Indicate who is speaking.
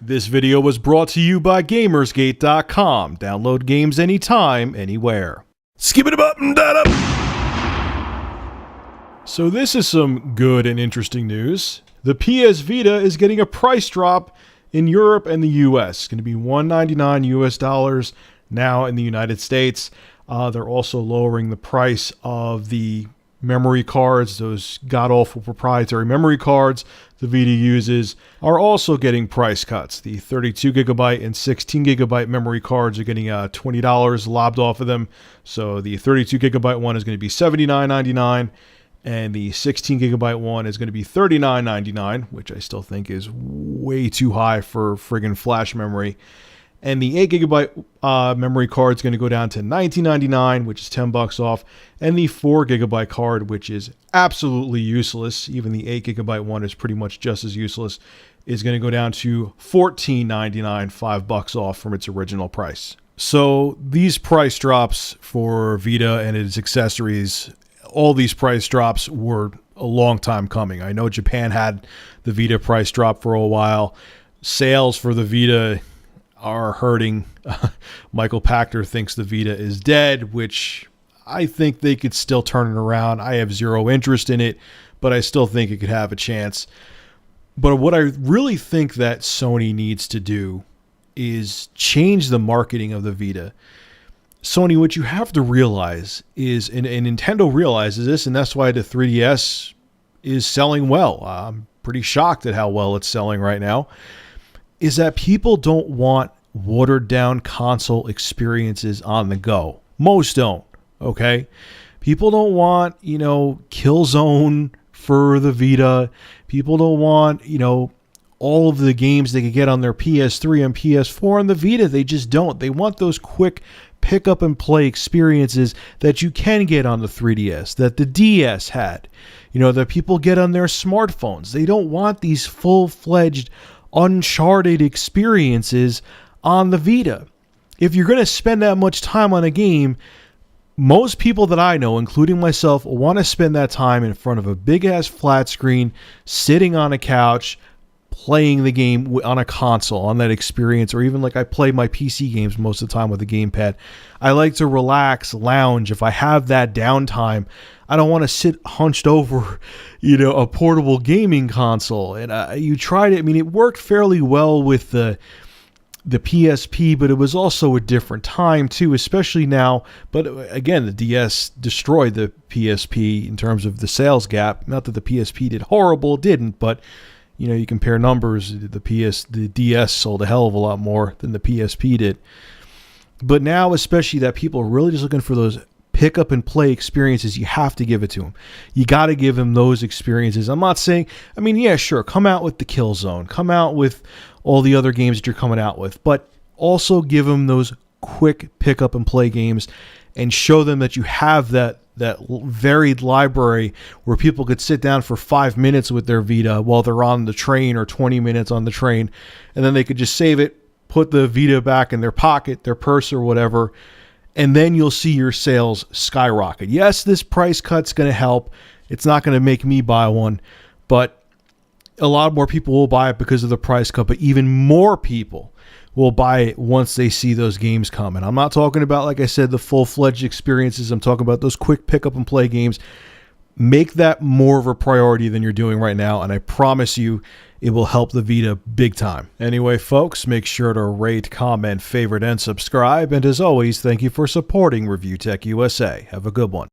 Speaker 1: This video was brought to you by GamersGate.com. Download games anytime, anywhere. Skip it up and that up. So this is some good and interesting news. The PS Vita is getting a price drop in Europe and the US. It's going to be $199 US now in the United States. They're also lowering the price of the memory cards. Those god-awful proprietary memory cards the Vita uses are also getting price cuts. The 32GB and 16GB memory cards are getting $20 lobbed off of them. So the 32GB one is going to be $79.99 and the 16GB one is going to be $39.99, which I still think is way too high for friggin' flash memory. And the 8GB memory card is going to go down to $19.99, which is $10 off. And the 4GB card, which is absolutely useless, even the 8GB one is pretty much just as useless, is going to go down to $14.99, $5 off from its original price. So these price drops for Vita and its accessories, all these price drops were a long time coming. I know Japan had the Vita price drop for a while. Sales for the Vita are hurting. Michael Pachter thinks the Vita is dead, which I think they could still turn it around. I have zero interest in it, but I still think it could have a chance. But what I really think that Sony needs to do is change the marketing of the Vita. Sony, what you have to realize is, and Nintendo realizes this, and that's why the 3DS is selling well. I'm pretty shocked at how well it's selling right now. Is that people don't want watered down console experiences on the go. Most don't, okay? People don't want, Killzone for the Vita. People don't want, all of the games they could get on their PS3 and PS4 on the Vita. They just don't. They want those quick pick up and play experiences that you can get on the 3DS, that the DS had, that people get on their smartphones. They don't want these full-fledged Uncharted experiences on the Vita. If you're going to spend that much time on a game, most people that I know, including myself, want to spend that time in front of a big-ass flat screen, sitting on a couch, playing the game on a console, on that experience, or even like I play my PC games most of the time with a gamepad. I like to relax, lounge. If I have that downtime, I don't want to sit hunched over, a portable gaming console. And you tried it. I mean, it worked fairly well with the PSP, but it was also a different time too, especially now. But again, the DS destroyed the PSP in terms of the sales gap. Not that the PSP did horrible, it didn't, but you compare numbers, the DS sold a hell of a lot more than the PSP did. But now, especially that people are really just looking for those pick up and play experiences, you have to give it to them. You got to give them those experiences. I'm not saying, yeah, sure, come out with the Killzone, come out with all the other games that you're coming out with, but also give them those quick pick up and play games and show them that you have that varied library where people could sit down for 5 minutes with their Vita while they're on the train, or 20 minutes on the train, and then they could just save it, put the Vita back in their pocket, their purse, or whatever, and then you'll see your sales skyrocket. Yes, this price cut's going to help. It's not going to make me buy one, but a lot more people will buy it because of the price cut, but even more people will buy it once they see those games coming. I'm not talking about, like I said, the full-fledged experiences. I'm talking about those quick pick-up-and-play games. Make that more of a priority than you're doing right now, and I promise you it will help the Vita big time. Anyway, folks, make sure to rate, comment, favorite, and subscribe. And as always, thank you for supporting Review Tech USA. Have a good one.